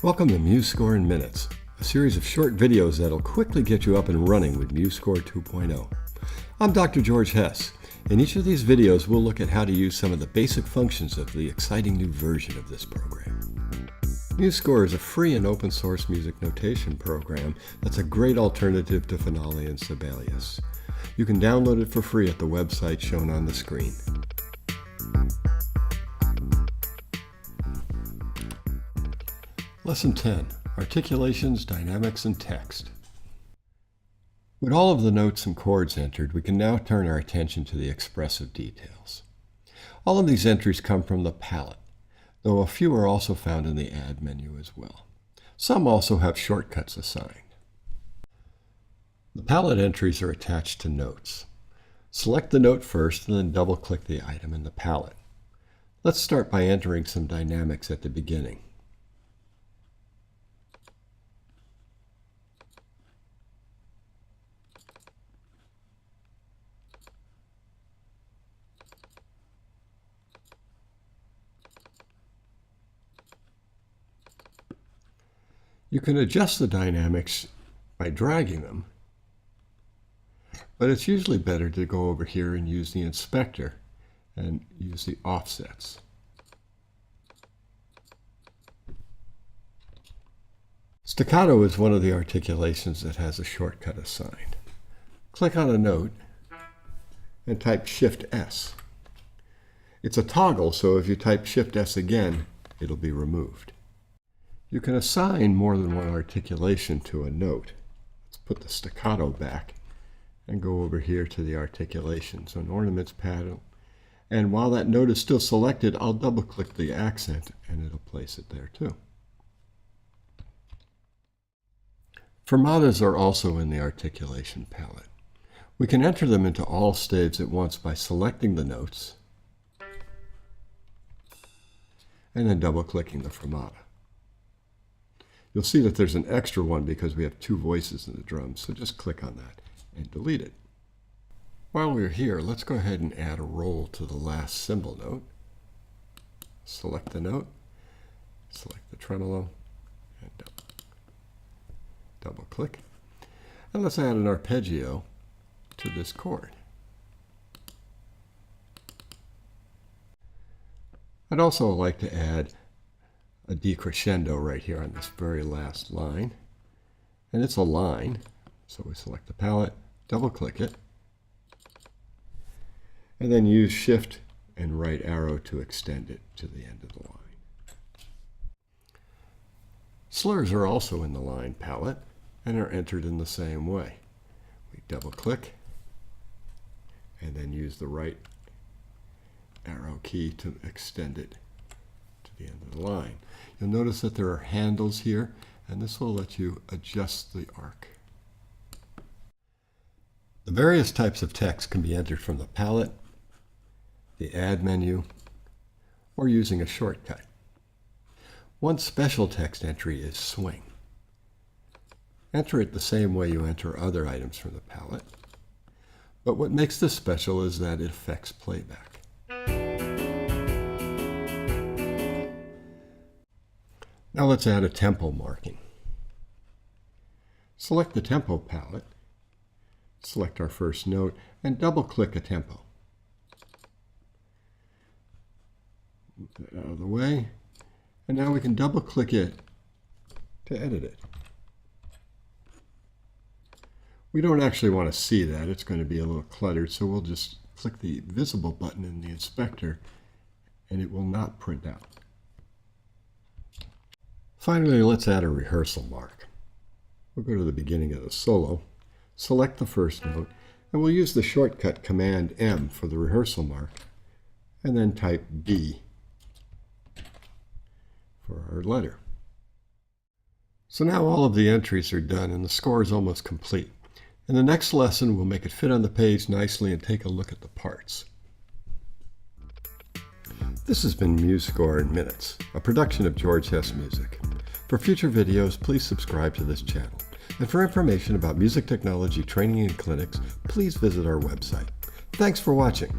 Welcome to MuseScore in Minutes, a series of short videos that'll quickly get you up and running with MuseScore 2.0. I'm Dr. George Hess. In each of these videos, we'll look at how to use some of the basic functions of the exciting new version of this program. MuseScore is a free and open source music notation program that's a great alternative to Finale and Sibelius. You can download it for free at the website shown on the screen. Lesson 10, Articulations, Dynamics, and Text. With all of the notes and chords entered, we can now turn our attention to the expressive details. All of these entries come from the palette, though a few are also found in the Add menu as well. Some also have shortcuts assigned. The palette entries are attached to notes. Select the note first and then double-click the item in the palette. Let's start by entering some dynamics at the beginning. You can adjust the dynamics by dragging them, but it's usually better to go over here and use the inspector and use the offsets. Staccato is one of the articulations that has a shortcut assigned. Click on a note and type Shift-S. It's a toggle, so if you type Shift-S again, it'll be removed. You can assign more than one articulation to a note. Let's put the staccato back and go over here to the articulations on Ornaments panel. And while that note is still selected, I'll double-click the accent and it'll place it there too. Fermatas are also in the articulation palette. We can enter them into all staves at once by selecting the notes and then double-clicking the fermata. You'll see that there's an extra one because we have two voices in the drums, so just click on that and delete it. While we're here, let's go ahead and add a roll to the last cymbal note. Select the note, select the tremolo, and double click. And let's add an arpeggio to this chord. I'd also like to add a decrescendo right here on this very last line. And it's a line, so we select the palette, double click it, and then use Shift and right arrow to extend it to the end of the line. Slurs are also in the line palette and are entered in the same way. We double click and then use the right arrow key to extend it to the end of the line. You'll notice that there are handles here, and this will let you adjust the arc. The various types of text can be entered from the palette, the Add menu, or using a shortcut. One special text entry is swing. Enter it the same way you enter other items from the palette, but what makes this special is that it affects playback. Now let's add a tempo marking. Select the tempo palette, select our first note, and double-click a tempo. Move that out of the way, and now we can double-click it to edit it. We don't actually want to see that. It's going to be a little cluttered, so we'll just click the visible button in the inspector, and it will not print out. Finally, let's add a rehearsal mark. We'll go to the beginning of the solo, select the first note, and we'll use the shortcut Command M for the rehearsal mark, and then type B for our letter. So now all of the entries are done and the score is almost complete. In the next lesson, we'll make it fit on the page nicely and take a look at the parts. This has been MuseScore in Minutes, a production of George Hess Music. For future videos, please subscribe to this channel. And for information about music technology training and clinics, please visit our website. Thanks for watching.